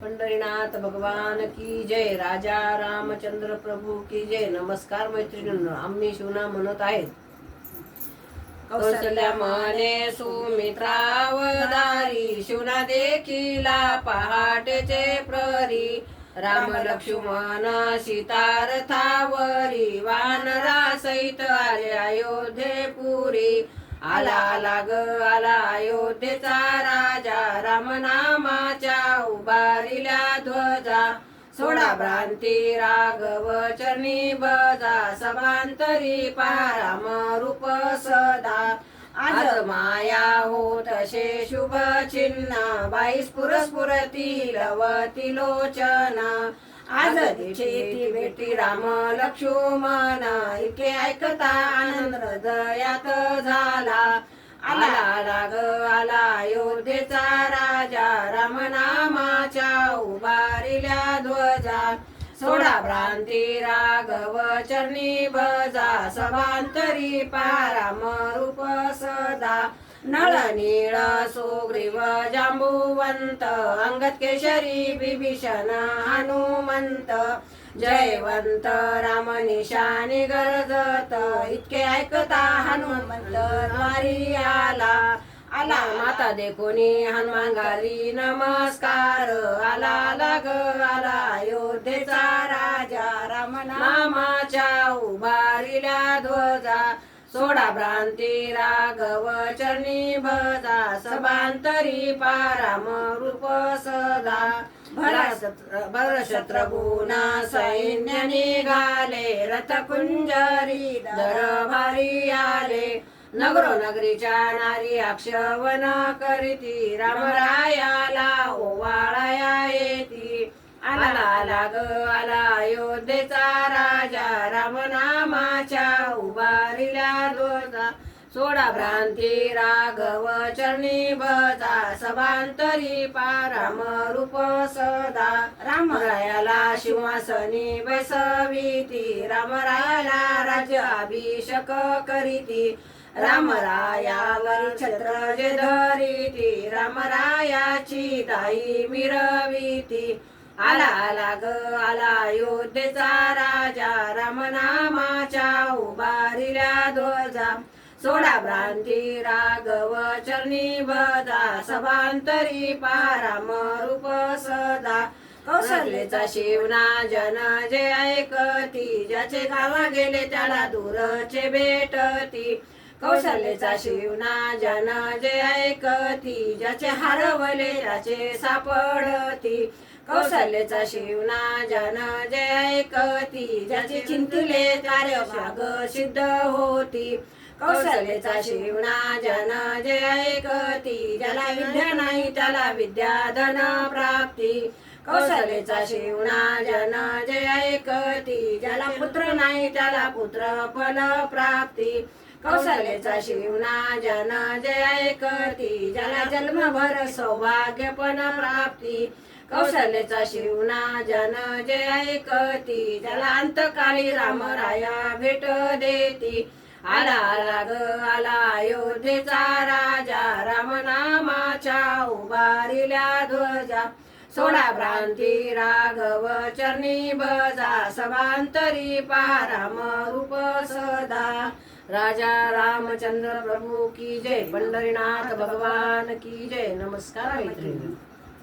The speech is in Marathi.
पंढरीनाथ भगवान की जय. राजा रामचंद्र प्रभू की जय. नमस्कार मैत्रिणींनो, आम्ही शिवना म्हणत आहेत. कौसल्या म्हणे सुमित्रावदारी, शिवना देखिला पहाटेचे प्रहरी. राम लक्ष्मण सीता रथावरी, वानरा सहित आले अयोध्येपुरी. आला ग आला अयोध्येचा राजा, राम नामाच्या उभारिल्या ध्वजा. सोडा भ्रांती राघव चरणी बजा, सभांतरी राम रूप सदा. आज माया होत असे शुभ चिन्ह, बाई स्फुरती लवती लोचना. आज दिशेती भेटी राम लक्ष्मण, इतके ऐकता आनंद हृदयात झाला. आला ग आला अयोध्येचा राजा, राम नामाच्या उभारिल्या ध्वजा. सोडा भ्रांती राघव चरणी बजा, सभांतरी राम रूप सदा. नळ नीळ सुग्रीव जांबुवंत, अंगद केशरी विभीषण हनुमंत. जयवंत राम निशाणी गरजत, इतके ऐकता हनुमंत द्वारी आला. आला माता देखोनी हनुमान घाली नमस्कार. आला ग आला अयोध्येचा राजा, राम नामाच्या उभारिल्या ध्वजा. सोडा भ्रांती राघव चरणी बजा, सभांतरी राम रूप सदा. भर शत्रुघ्न सैन्य निघाले, रथ कुंजरी दरबारी आले. नगरीच्या नारी आक्षेपण करीती, रामरायाला ओवाळाया येती. आला ग आला अयोध्येचा राजा, राम नामाच्या उभारिल्या ध्वजा. सोडा भ्रांती राघव चरणी बजा, सभांतरी राम रूप सदा. रामरायाला सिंहासनी बैसविती, रामरायाला राज्य अभिषेक करीती. रामरायावरी छत्र जे धरीती, रामरायाची दाई मिरविती. आला ग आला अयोध्येचा राजा, राम नामाच्या उभारिल्या ध्वजा. सोडा भ्रांती राघव चरणी बजा, सभांतरी राम रूप सदा. कौशल्येचा शिवना जन जे ऐकती, ज्याचे गावा गेले त्याला दूरचे भेटती. कौशल्येचा शिवना जन जे ऐकती, ज्याचे हरवले त्याचे सापडती. कौशल्येचा शिवना जन जे ऐकती, ज्याचे चिंतले कार्य भाग सिद्ध होती. कौशल्येचा शिवना जन जे ऐकती, ज्याला विद्या नाही त्याला विद्या धन प्राप्ती. कौशल्येचा शिवना जन जे ऐकती, ज्याला पुत्र नाही त्याला पुत्र फल प्राप्ती. कौशल्येचा शिवना जन जे ऐकती, ज्याला जन्मभर सौभाग्य पण प्राप्ती. कौशल्येचा शिवना जन जे ऐकती, ज्याला अंतकाली रामराया भेट देती. आला ग आला अयोध्येचा राजा, राम नामाच्या उभारिल्या ध्वजा. सोडा भ्रांती राघव चरणी बजा, सभांतरी राम रूप सदा. राजा रामचंद्र प्रभू की जय. पंढरीनाथ भगवान की जय. नमस्कार मैत्रिणी.